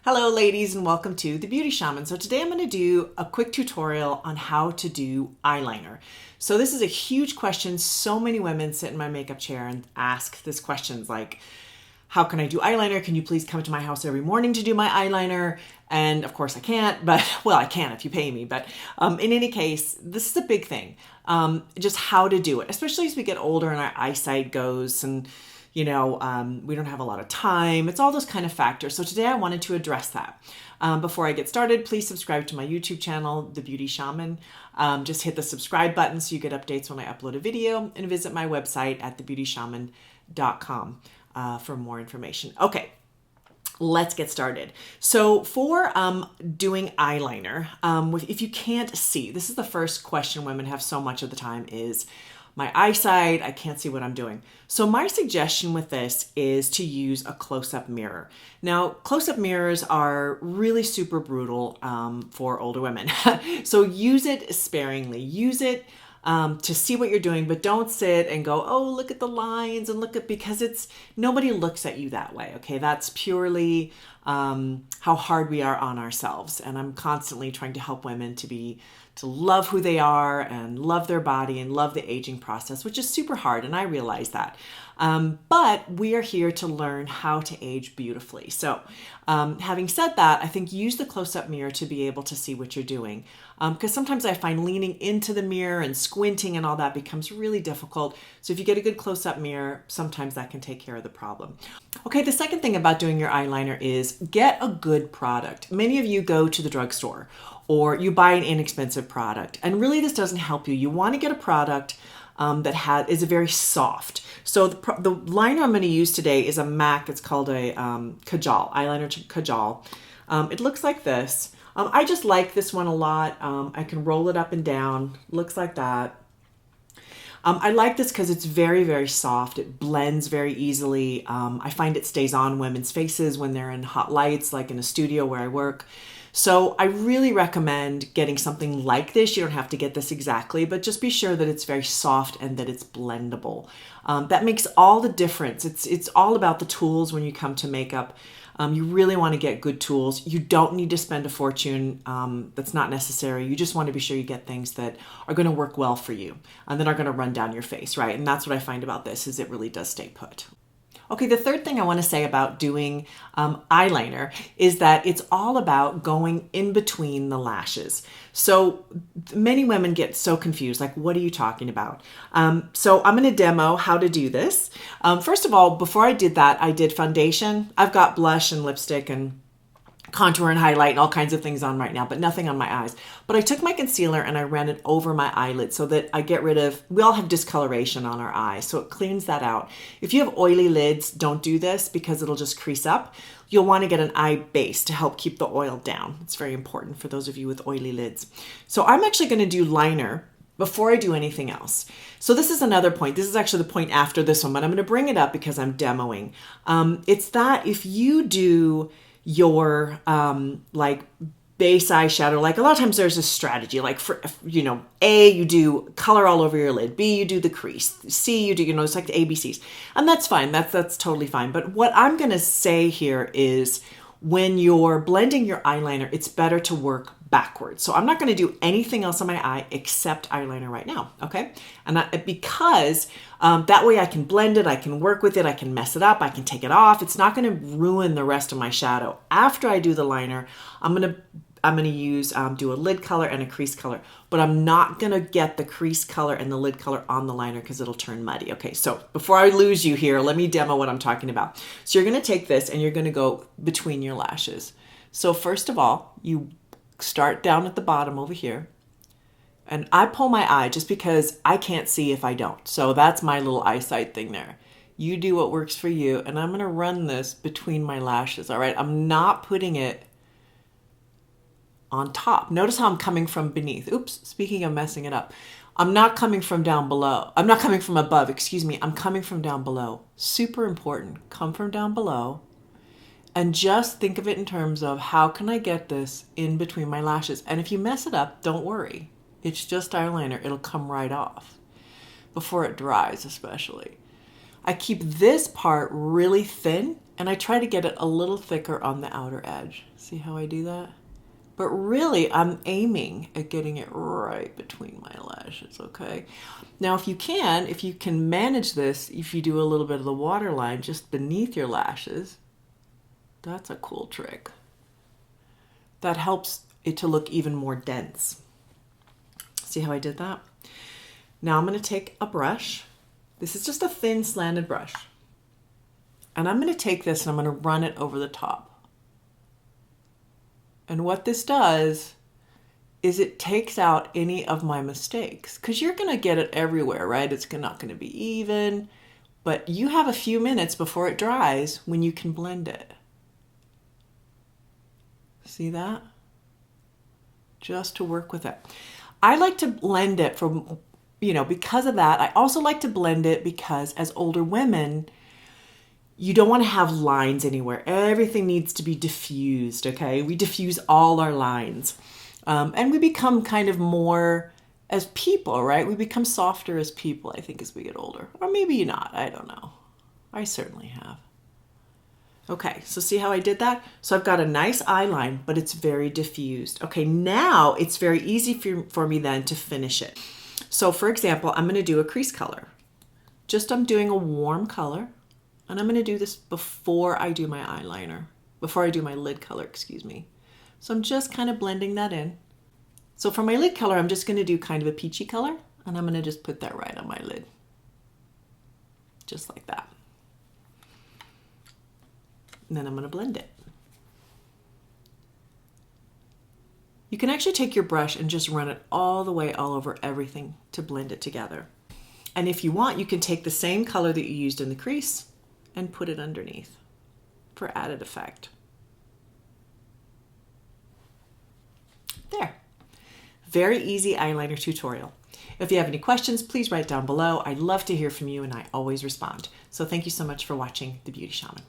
Hello ladies and welcome to The Beauty Shaman. So today I'm going to do a quick tutorial on how to do eyeliner. So this is a huge question. So many women sit in my makeup chair and ask this questions like, how can I do eyeliner? Can you please come to my house every morning to do my eyeliner? And of course I can't, but well, I can if you pay me. But in any case, this is a big thing. Just how to do it, especially as we get older and our eyesight goes and we don't have a lot of time. It's all those kind of factors. So today I wanted to address that. Before I get started, please subscribe to my YouTube channel, The Beauty Shaman. Just hit the subscribe button so you get updates when I upload a video, and visit my website at thebeautyshaman.com for more information. Okay, let's get started. So for doing eyeliner, if you can't see, this is the first question women have so much of the time is, my eyesight, I can't see what I'm doing. So my suggestion with this is to use a close-up mirror. Now, close-up mirrors are really super brutal for older women. So use it sparingly. Use it to see what you're doing, but don't sit and go, oh, look at the lines and because nobody looks at you that way. Okay. That's purely how hard we are on ourselves. And I'm constantly trying to help women to love who they are and love their body and love the aging process, which is super hard. And I realize that. But we are here to learn how to age beautifully. So having said that, I think use the close-up mirror to be able to see what you're doing. Because sometimes I find leaning into the mirror and squinting and all that becomes really difficult. So if you get a good close-up mirror, sometimes that can take care of the problem. Okay, the second thing about doing your eyeliner is get a good product. Many of you go to the drugstore or you buy an inexpensive product, and really this doesn't help you. You want to get a product that is very soft. So the liner I'm going to use today is a MAC. It's called a Kajal, eyeliner Kajal. It looks like this. I just like this one a lot. I can roll it up and down. Looks like that. I like this because it's very, very soft. It blends very easily. I find it stays on women's faces when they're in hot lights, like in a studio where I work. So I really recommend getting something like this. You don't have to get this exactly, but just be sure that it's very soft and that it's blendable. That makes all the difference. It's all about the tools when you come to makeup. You really want to get good tools. You don't need to spend a fortune. That's not necessary. You just want to be sure you get things that are going to work well for you and that are going to run down your face, right? And that's what I find about this is it really does stay put. Okay, the third thing I want to say about doing eyeliner is that it's all about going in between the lashes. So many women get so confused, like, what are you talking about? So I'm going to demo how to do this. First of all, before I did that, I did foundation. I've got blush and lipstick and contour and highlight and all kinds of things on right now, but nothing on my eyes. But I took my concealer and I ran it over my eyelid so that I get rid of, we all have discoloration on our eyes, so it cleans that out. If you have oily lids, don't do this because it'll just crease up. You'll want to get an eye base to help keep the oil down. It's very important for those of you with oily lids. So I'm actually going to do liner before I do anything else. So this is another point. This is actually the point after this one, but I'm going to bring it up because I'm demoing. It's that if you do your like base eyeshadow, like a lot of times there's a strategy, like for, A, you do color all over your lid, B, you do the crease, C, you do, it's like the ABCs, and that's fine. That's totally fine. But what I'm going to say here is when you're blending your eyeliner, it's better to work backwards. So I'm not going to do anything else on my eye except eyeliner right now, okay? And because that way I can blend it, I can work with it, I can mess it up, I can take it off. It's not going to ruin the rest of my shadow. After I do the liner, I'm going to use, do a lid color and a crease color, but I'm not going to get the crease color and the lid color on the liner because it'll turn muddy. Okay, so before I lose you here, let me demo what I'm talking about. So you're going to take this and you're going to go between your lashes. So first of all, you start down at the bottom over here. And I pull my eye just because I can't see if I don't. So that's my little eyesight thing there. You do what works for you. And I'm going to run this between my lashes. All right. I'm not putting it on top. Notice how I'm coming from beneath. Oops. Speaking of messing it up. I'm not coming from down below. I'm not coming from above. Excuse me. I'm coming from down below. Super important. Come from down below. And just think of it in terms of how can I get this in between my lashes? And if you mess it up, don't worry. It's just eyeliner. It'll come right off before it dries, especially. I keep this part really thin and I try to get it a little thicker on the outer edge. See how I do that? But really, I'm aiming at getting it right between my lashes, okay? Now, if you can manage this, if you do a little bit of the waterline just beneath your lashes, that's a cool trick. That helps it to look even more dense. See how I did that? Now I'm going to take a brush. This is just a thin slanted brush. And I'm going to take this and I'm going to run it over the top. And what this does is it takes out any of my mistakes, because you're going to get it everywhere, right? It's not going to be even, but you have a few minutes before it dries when you can blend it. See that? Just to work with it. I like to blend it from, because of that. I also like to blend it because as older women, you don't want to have lines anywhere. Everything needs to be diffused, okay? We diffuse all our lines. And we become kind of more as people, right? We become softer as people, I think, as we get older. Or maybe not, I don't know. I certainly have. Okay, so see how I did that? So I've got a nice eye line, but it's very diffused. Okay, now it's very easy for me then to finish it. So for example, I'm gonna do a crease color. I'm doing a warm color. And I'm going to do this before I do my eyeliner, before I do my lid color, excuse me. So I'm just kind of blending that in. So for my lid color, I'm just going to do kind of a peachy color, and I'm going to just put that right on my lid. Just like that. And then I'm going to blend it. You can actually take your brush and just run it all the way all over everything to blend it together. And if you want, you can take the same color that you used in the crease and put it underneath for added effect. There. Very easy eyeliner tutorial. If you have any questions, please write down below. I'd love to hear from you and I always respond. So thank you so much for watching The Beauty Shaman.